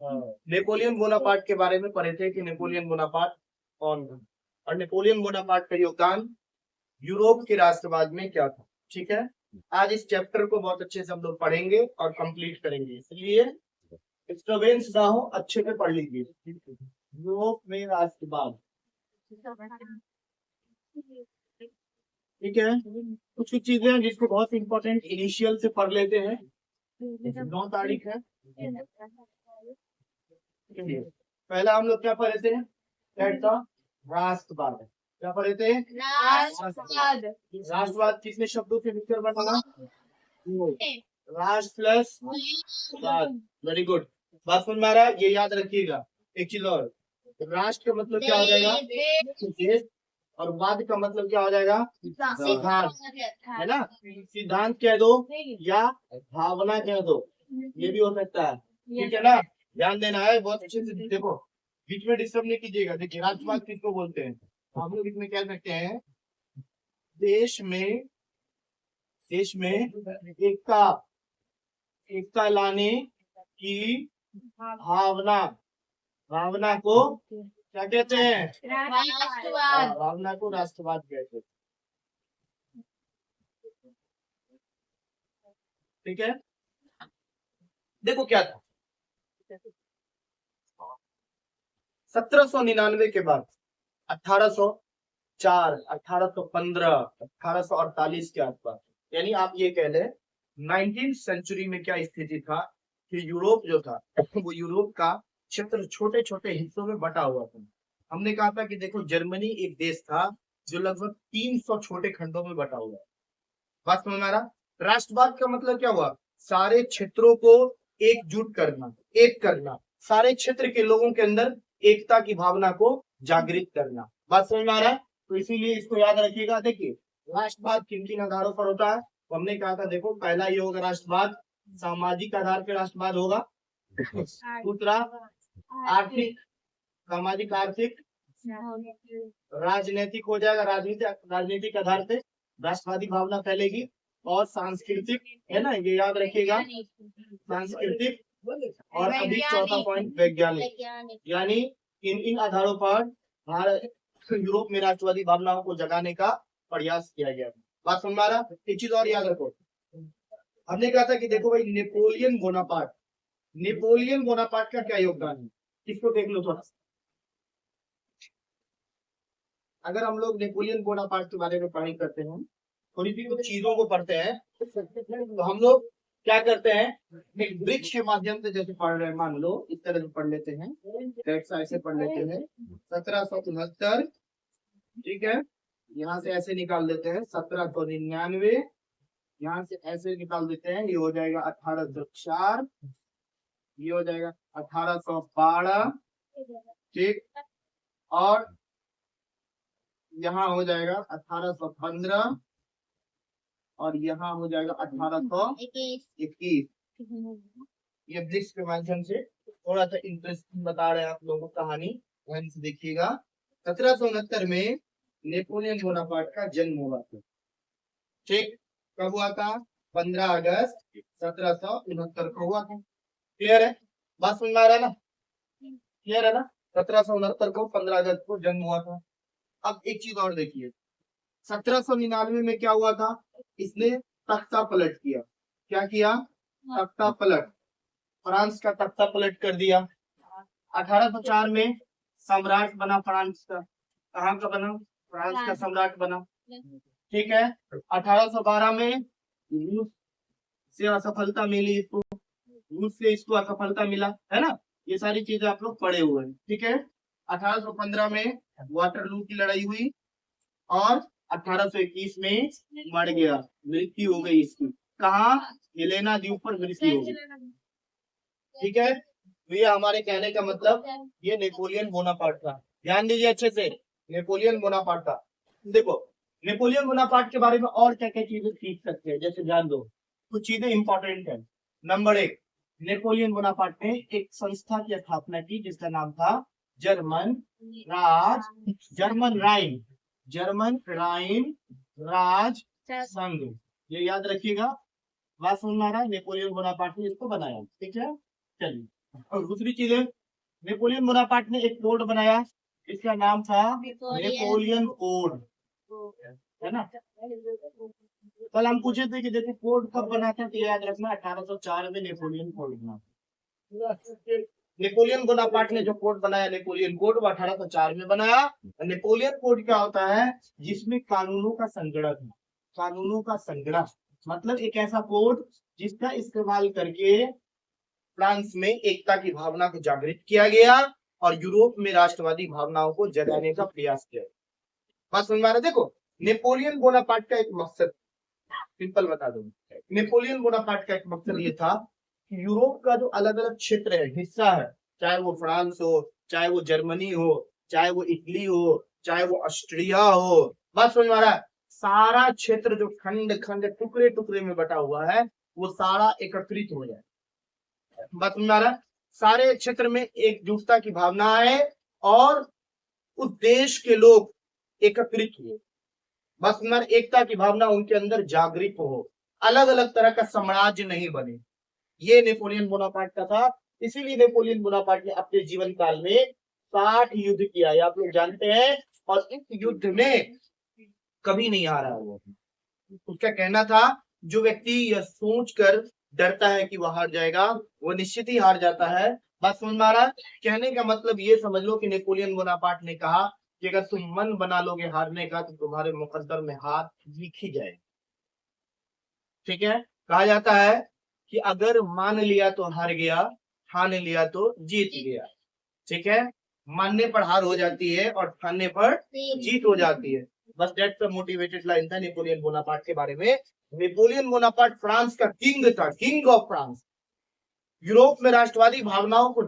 Napoleon Bonaparte के बारे में पढ़े थे कि नेपोलियन बोनापार्ट कौन था और नेपोलियन बोनापार्ट का योगदान यूरोप के राष्ट्रवाद में क्या था। ठीक है, आज इस चैप्टर को बहुत अच्छे से हम लोग पढ़ेंगे और कंप्लीट करेंगे, इसलिए डिस्टर्बेंस ना हो, अच्छे से पढ़ लीजिए। यूरोप में राष्ट्रवाद, ठीक है, कुछ कुछ चीजें हैं जिसको बहुत इंपॉर्टेंट इनिशियल से पढ़ लेते हैं। 9 तारीख है, पहला हम लोग क्या पढ़े थे? राष्ट्रवाद। क्या पढ़े थे? राष्ट्रवाद। राष्ट्रवाद कितने शब्दों से मिलकर बना? राष्ट्र प्लस वाद। वेरी गुड, बात सुन मारा, ये याद रखिएगा। एक चीज और, राष्ट्र का मतलब क्या हो जाएगा? देश, और वाद का मतलब क्या हो जाएगा? सिद्धांत, है ना? सिद्धांत कह दो या भावना कह दो, ये भी हो सकता है। ठीक है ना, ध्यान देना है बहुत अच्छे से। देखो, बीच में डिस्टर्ब नहीं कीजिएगा। देखिए, राष्ट्रवाद किसको बोलते हैं? हम लोग इसमें कह सकते हैं देश में एकता लाने की भावना, भावना को क्या कहते हैं? राष्ट्रवाद। भावना को राष्ट्रवाद कहते हैं। ठीक है, देखो क्या था, 1799 के बाद 1804, 1815, 1848 के आसपास, यानी आप ये कह लें 19वीं सेंचुरी में क्या स्थिति था कि यूरोप जो था वो यूरोप का क्षेत्र छोटे छोटे हिस्सों में बटा हुआ था। हमने कहा था कि देखो, जर्मनी एक देश था जो लगभग 300 छोटे खंडों में बटा हुआ है। बात समझ में आ रहा? राष्ट्रवाद का मतलब क्या हुआ? सारे क्षेत्रों को एकजुट करना, एक करना, सारे क्षेत्र के लोगों के अंदर एकता की भावना को जागृत करना। बात समझ में आ रहा है? तो इसीलिए इसको याद रखिएगा। देखिए, राष्ट्रवाद किन किन आधारों पर होता है? तो हमने कहा था, देखो, पहला ये होगा राष्ट्रवाद, सामाजिक आधार पर राष्ट्रवाद होगा। दूसरा आर्थिक, सामाजिक आर्थिक, राजनीतिक हो जाएगा, राजनीतिक आधार पे राष्ट्रवादी भावना फैलेगी। और सांस्कृतिक, है ना, ये याद रखिएगा, सांस्कृतिक। और अभी चौथा पॉइंट वैज्ञानिक, यानी इन आधारों पर भारत यूरोप में राष्ट्रवादी भावनाओं को जगाने का प्रयास किया गया। बात समझ में आ रहा? एक चीज और याद रखो, हमने कहा था कि देखो भाई, नेपोलियन बोनापार्ट का क्या योगदान है, इसको देख लो थोड़ा। अगर हम लोग नेपोलियन बोनापार्ट के बारे में पढ़ाई करते हैं, थोड़ी सी कुछ चीजों को पढ़ते हैं, तो हम लोग क्या करते हैं, एक वृक्ष के माध्यम से जैसे पढ़ रहे हैं, मान लो इस तरह से पढ़ लेते हैं, ऐसे पढ़ लेते हैं 1769, ठीक है, यहाँ से ऐसे निकाल देते हैं 1799, यहाँ से ऐसे निकाल देते हैं, ये हो जाएगा 1804, ये हो जाएगा 1812, ठीक, और यहाँ हो जाएगा 1815, और यहाँ हो जाएगा 1821। ये वृक्ष के माध्यम से थोड़ा सा इंटरेस्टिंग बता रहे हैं आप लोगों को कहानी, ध्यान से देखिएगा। 1769 में नेपोलियन बोनापार्ट का जन्म हुआ था। ठीक, कब हुआ था? 15 अगस्त 1769 को हुआ था। क्लियर है? बात समझ में आ रहा है ना? क्लियर है ना? 1769 को 15 अगस्त को जन्म हुआ था। अब एक चीज और देखिए, 1799 में क्या हुआ था? इसने तख्ता पलट किया। क्या किया? तख्ता पलट, फ्रांस का तख्ता पलट कर दिया। 1804 में सम्राट बना फ्रांस का। कहाँ का बना? फ्रांस का सम्राट बना। ठीक है, 1812 में रूस से असफलता मिली इसको, रूस से इसको असफलता मिला, है ना? ये सारी चीजें आप लोग पढ़े हुए हैं। ठीक है, 1815 में वाटरलू की लड़ाई हुई और 1821 में मर गया, मृत्यु हो गई इसकी। कहाँ? हेलेना द्वीप पर मृत्यु हो गई। ठीक है, तो ये हमारे कहने का मतलब, ये नेपोलियन बोनापार्ट था। ध्यान दीजिए अच्छे से, नेपोलियन बोनापार्ट था। देखो, नेपोलियन बोनापार्ट के बारे में और क्या क्या चीजें सीख सकते हैं, जैसे ध्यान दो, कुछ चीजें इंपॉर्टेंट है। नंबर 1, नेपोलियन बोनापार्ट ने एक संस्था की स्थापना की जिसका नाम था जर्मन राइन राज संघ। ये याद रखिएगा। बात सुनना रहा, नेपोलियन बोनापार्ट ने इसको बनाया। ठीक है, चलिए और दूसरी चीज है, नेपोलियन बोनापार्ट ने एक कोड बनाया, इसका नाम था नेपोलियन कोड, है ना। कल हम पूछे थे कि देखो कोड कब बना था, तो याद रखना 1804 में नेपोलियन कोड बना। नेपोलियन बोनापार्ट ने जो कोड बनाया नेपोलियन कोड, वो 1804 में बनाया। नेपोलियन कोड क्या होता है, जिसमें कानूनों का संगठन है। कानूनों का संगठन मतलब एक ऐसा कोड जिसका इस्तेमाल करके फ्रांस में एकता की भावना को जागृत किया गया और यूरोप में राष्ट्रवादी भावनाओं को जगाने का प्रयास किया। बात समझ में आ रहा है? देखो नेपोलियन बोनापार्ट का एक मकसद, सिंपल बता दूं, नेपोलियन बोनापार्ट का एक मकसद ये था कि यूरोप का जो अलग अलग क्षेत्र है, हिस्सा है, चाहे वो फ्रांस हो, चाहे वो जर्मनी हो, चाहे वो इटली हो, चाहे वो ऑस्ट्रिया हो, बात समझ में आ रहा है? सारा क्षेत्र जो खंड खंड टुकड़े टुकड़े में बटा हुआ है, वो सारा एकत्रित हो जाए। बात समझ में आ रहा है? सारे क्षेत्र में एकजुटता की भावना है और उस देश के लोग एकत्रित हुए, बस एकता की भावना उनके अंदर जागृत हो, अलग अलग तरह का साम्राज्य नहीं बने। ये नेपोलियन बोनापार्ट का था। इसीलिए नेपोलियन बोनापार्ट ने अपने जीवन काल में 60 युद्ध किया, ये आप लोग जानते हैं, और इस युद्ध में कभी नहीं हारा वो। उसका कहना था जो व्यक्ति यह सोचकर डरता है कि वह हार जाएगा, वो निश्चित ही हार जाता है। बात समझ में आ रहा है? कहने का मतलब ये समझ लो कि नेपोलियन बोनापार्ट ने कहा कि अगर तुम मन बना लोगे हारने का, तो तुम्हारे मुकद्दर में हार लिख ही जाए। ठीक है, कहा जाता है कि अगर मान लिया तो हार गया, ठान लिया तो जीत गया। ठीक है, मानने पर हार हो जाती है और ठानने पर जीत हो जाती है। बस दैट्स द मोटिवेटेड लाइन था नेपोलियन बोनापार्ट के बारे में। नेपोलियन बोनापार्ट फ्रांस का किंग था, किंग ऑफ फ्रांस। यूरोप में राष्ट्रवादी भावनाओं को